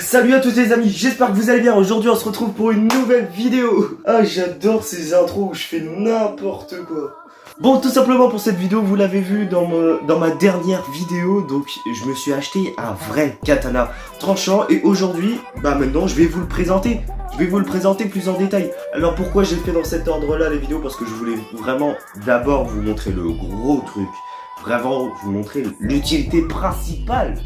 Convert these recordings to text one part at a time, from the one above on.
Salut à tous les amis, j'espère que vous allez bien. Aujourd'hui on se retrouve pour une nouvelle vidéo. Ah, j'adore ces intros où je fais n'importe quoi. Bon, tout simplement pour cette vidéo, vous l'avez vu dans ma dernière vidéo. Donc je me suis acheté un vrai katana tranchant. Et aujourd'hui, maintenant je vais vous le présenter. Je vais vous le présenter plus en détail. Alors pourquoi j'ai fait dans cet ordre là les vidéos? Parce que je voulais vraiment d'abord vous montrer le gros truc. Vraiment vous montrer l'utilité principale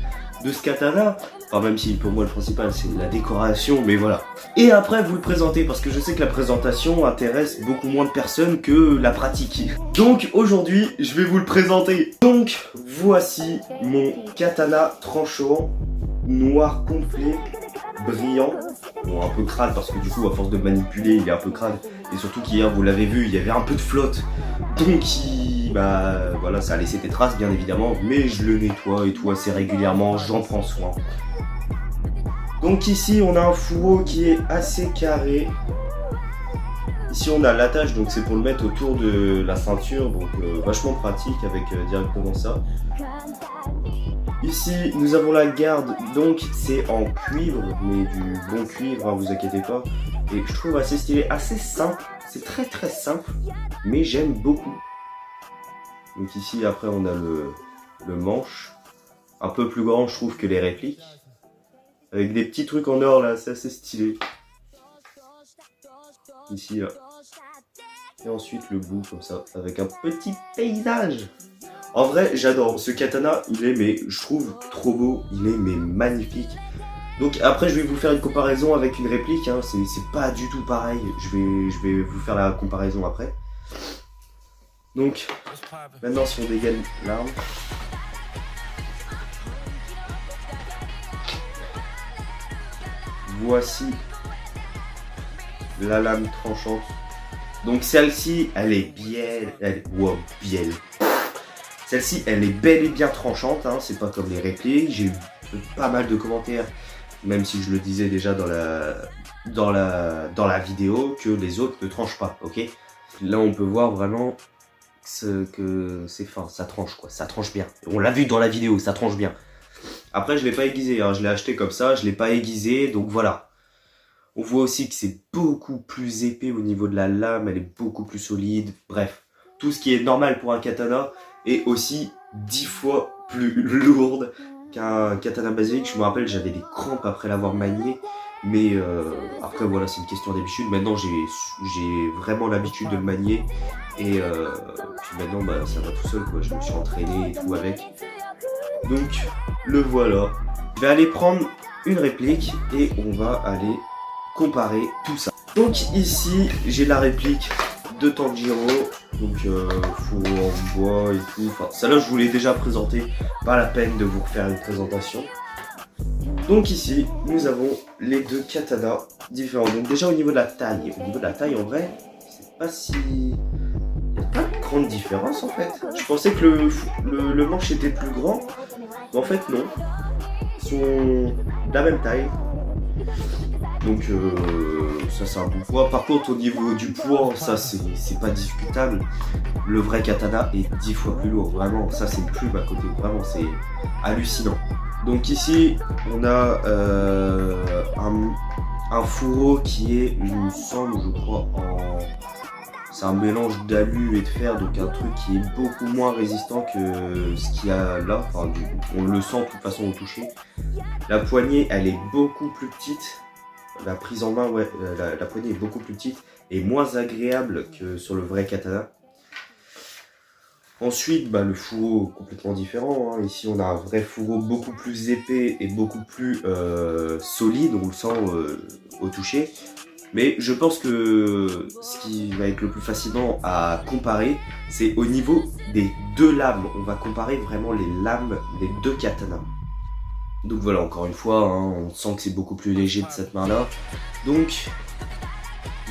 de ce katana. Enfin, même si pour moi le principal c'est la décoration, mais voilà. Et après vous le présenter, parce que je sais que la présentation intéresse beaucoup moins de personnes que la pratique. Donc aujourd'hui je vais vous le présenter. Donc voici mon katana tranchant, noir complet, brillant. Bon, un peu crade parce que du coup à force de manipuler il est un peu crade. Et surtout qu'hier vous l'avez vu, il y avait un peu de flotte. Donc voilà, ça a laissé des traces bien évidemment. Mais je le nettoie et tout assez régulièrement, j'en prends soin. Donc ici on a un fourreau qui est assez carré. Ici on a l'attache, donc c'est pour le mettre autour de la ceinture. Donc vachement pratique avec directement ça. Ici nous avons la garde, donc c'est en cuivre, mais du bon cuivre, hein, vous inquiétez pas. Et je trouve assez stylé, assez simple, c'est très simple, mais j'aime beaucoup. Donc ici après on a le manche, un peu plus grand je trouve que les répliques. Avec des petits trucs en or là, c'est assez stylé. Ici là. Et ensuite le bout comme ça, avec un petit paysage. En vrai, j'adore. Ce katana, il est, mais je trouve trop beau. Il est, mais magnifique. Donc après, je vais vous faire une comparaison avec une réplique. Hein. C'est pas du tout pareil. Je vais vous faire la comparaison après. Donc, maintenant, si on dégaine l'arme. Voici la lame tranchante. Donc celle-ci, elle est bielle. Celle-ci, elle est bel et bien tranchante, hein, c'est pas comme les répliques. J'ai eu pas mal de commentaires, même si je le disais déjà dans la vidéo, que les autres ne tranchent pas, ok? Là, on peut voir vraiment que c'est fin, ça tranche quoi, ça tranche bien. On l'a vu dans la vidéo, ça tranche bien. Après, je l'ai pas aiguisé, hein, je l'ai acheté comme ça, je l'ai pas aiguisé, donc voilà. On voit aussi que c'est beaucoup plus épais au niveau de la lame, elle est beaucoup plus solide, bref. Tout ce qui est normal pour un katana est aussi 10 fois plus lourde qu'un katana basique. Je me rappelle, j'avais des crampes après l'avoir manié, mais après voilà, c'est une question d'habitude. Maintenant, j'ai vraiment l'habitude de le manier, et puis maintenant, ça va tout seul, quoi. Je me suis entraîné et tout avec. Donc, le voilà. Je vais aller prendre une réplique et on va aller comparer tout ça. Donc ici, j'ai la réplique de Tanjiro, donc fourreau en bois et tout. Enfin, celle-là, je vous l'ai déjà présenté, pas la peine de vous refaire une présentation. Donc ici, nous avons les deux katanas différents. Donc déjà au niveau de la taille, en vrai, c'est pas si... Il n'y a pas de grande différence en fait. Je pensais que le manche était plus grand, mais en fait non. Ils sont de la même taille. Donc ça c'est un bon point. Par contre au niveau du poids, ça c'est pas discutable. Le vrai katana est 10 fois plus lourd, vraiment. Ça c'est une plume à côté, vraiment c'est hallucinant. Donc ici on a un fourreau qui est, il me semble, je crois, c'est un mélange d'alu et de fer, donc un truc qui est beaucoup moins résistant que ce qu'il y a là. Enfin, on le sent de toute façon au toucher. La poignée elle est beaucoup plus petite. La prise en main, ouais, la poignée est beaucoup plus petite et moins agréable que sur le vrai katana. Ensuite, le fourreau complètement différent. Hein. Ici, on a un vrai fourreau beaucoup plus épais et beaucoup plus solide. On le sent au toucher. Mais je pense que ce qui va être le plus fascinant à comparer, c'est au niveau des deux lames. On va comparer vraiment les lames des deux katanas. Donc voilà, encore une fois, hein, on sent que c'est beaucoup plus léger de cette main-là. Donc,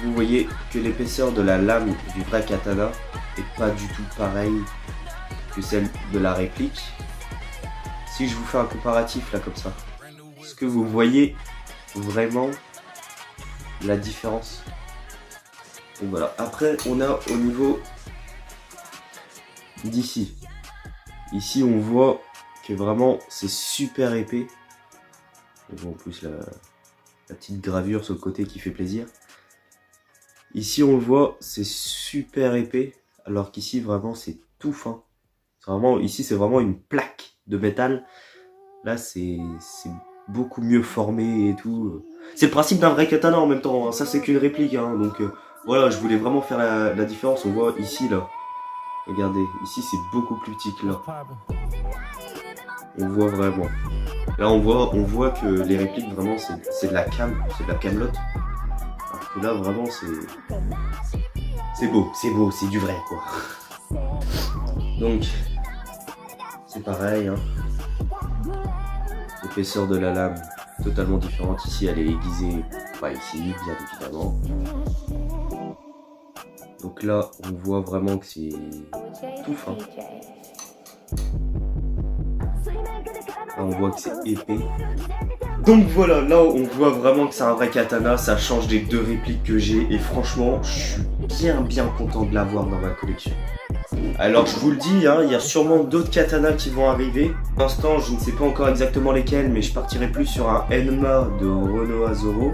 vous voyez que l'épaisseur de la lame du vrai katana est pas du tout pareille que celle de la réplique. Si je vous fais un comparatif là comme ça, est-ce que vous voyez vraiment la différence? Donc voilà, après on a au niveau d'ici. Ici on voit que vraiment c'est super épais. Mais bon, en plus la petite gravure sur le côté qui fait plaisir. Ici on le voit, c'est super épais, alors qu'ici vraiment c'est tout fin. Ici c'est vraiment une plaque de métal. Là c'est beaucoup mieux formé et tout. C'est le principe d'un vrai katana en même temps, hein. Ça c'est qu'une réplique, hein. Donc voilà, je voulais vraiment faire la différence. On voit ici là, regardez, ici c'est beaucoup plus petit que là. On voit vraiment. Là on voit que les répliques vraiment c'est de la camelote. Alors que là vraiment c'est beau, c'est du vrai quoi. Donc c'est pareil, hein. L'épaisseur de la lame totalement différente. Ici elle est aiguisée, pas ici bien évidemment. Donc là on voit vraiment que c'est tout fin. Là on voit que c'est épais. Donc voilà, là on voit vraiment que c'est un vrai katana, ça change des deux répliques que j'ai et franchement je suis bien content de l'avoir dans ma collection. Alors je vous le dis, hein, il y a sûrement d'autres katanas qui vont arriver. Pour l'instant je ne sais pas encore exactement lesquels, mais je partirai plus sur un Enma de Renoa Zoro.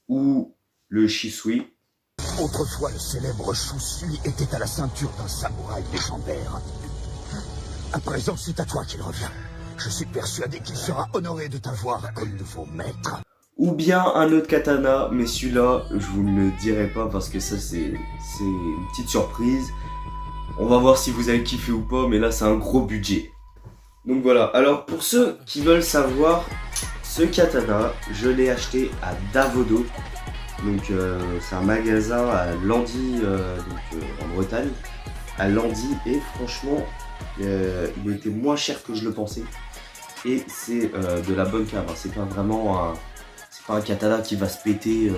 Ou le Shisui. Autrefois, le célèbre Shisui était à la ceinture d'un samouraï légendaire. À présent, c'est à toi qu'il revient. Je suis persuadé qu'il sera honoré de t'avoir comme nouveau maître. Ou bien un autre katana, mais celui-là, je vous ne le dirai pas parce que ça, c'est une petite surprise. On va voir si vous allez kiffer ou pas, mais là, c'est un gros budget. Donc voilà, alors pour ceux qui veulent savoir, ce katana, je l'ai acheté à Davodo. Donc c'est un magasin à Landy, en Bretagne. À Landy, et franchement, il était moins cher que je le pensais. Et c'est de la bonne cave, hein. C'est pas vraiment un katana qui va se péter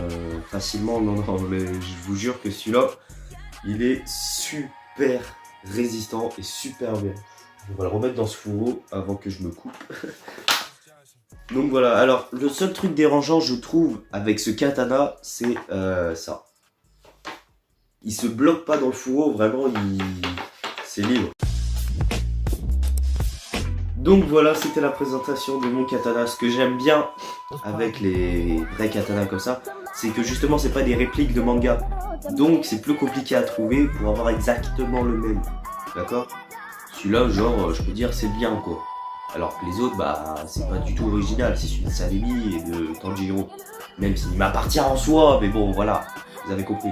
facilement. Non, mais je vous jure que celui-là, il est super résistant et super bien. On va le remettre dans ce fourreau avant que je me coupe. Donc voilà, alors le seul truc dérangeant je trouve avec ce katana, c'est ça. Il se bloque pas dans le fourreau, vraiment c'est libre. Donc voilà, c'était la présentation de mon katana. Ce que j'aime bien avec les vrais katanas comme ça, c'est que justement c'est pas des répliques de manga. Donc c'est plus compliqué à trouver pour avoir exactement le même. D'accord? Celui-là, genre, je peux dire c'est bien quoi. Alors que les autres, bah, c'est pas du tout original, c'est celui de Salemi et de Tanjiro. Même s'il m'appartient en soi, mais bon, voilà, vous avez compris.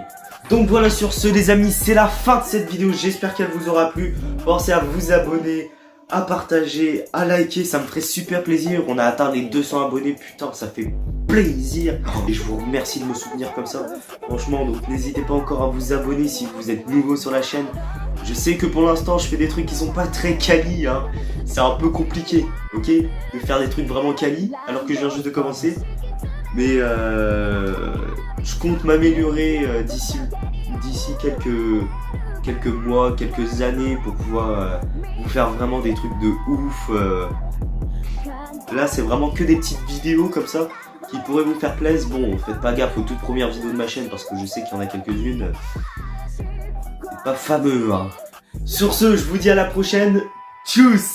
Donc voilà, sur ce, les amis, c'est la fin de cette vidéo. J'espère qu'elle vous aura plu. Pensez à vous abonner, à partager, à liker, ça me ferait super plaisir. On a atteint les 200 abonnés, putain, ça fait plaisir. Et je vous remercie de me soutenir comme ça. Franchement, donc n'hésitez pas encore à vous abonner si vous êtes nouveau sur la chaîne. Je sais que pour l'instant je fais des trucs qui sont pas très quali, hein. C'est un peu compliqué, ok, de faire des trucs vraiment quali alors que je viens juste de commencer. Mais je compte m'améliorer d'ici quelques mois, quelques années pour pouvoir vous faire vraiment des trucs de ouf. Là c'est vraiment que des petites vidéos comme ça qui pourraient vous faire plaisir. Bon, faites pas gaffe aux toutes premières vidéos de ma chaîne parce que je sais qu'il y en a quelques-unes. Pas fameux, hein. Sur ce, je vous dis à la prochaine. Tchuss!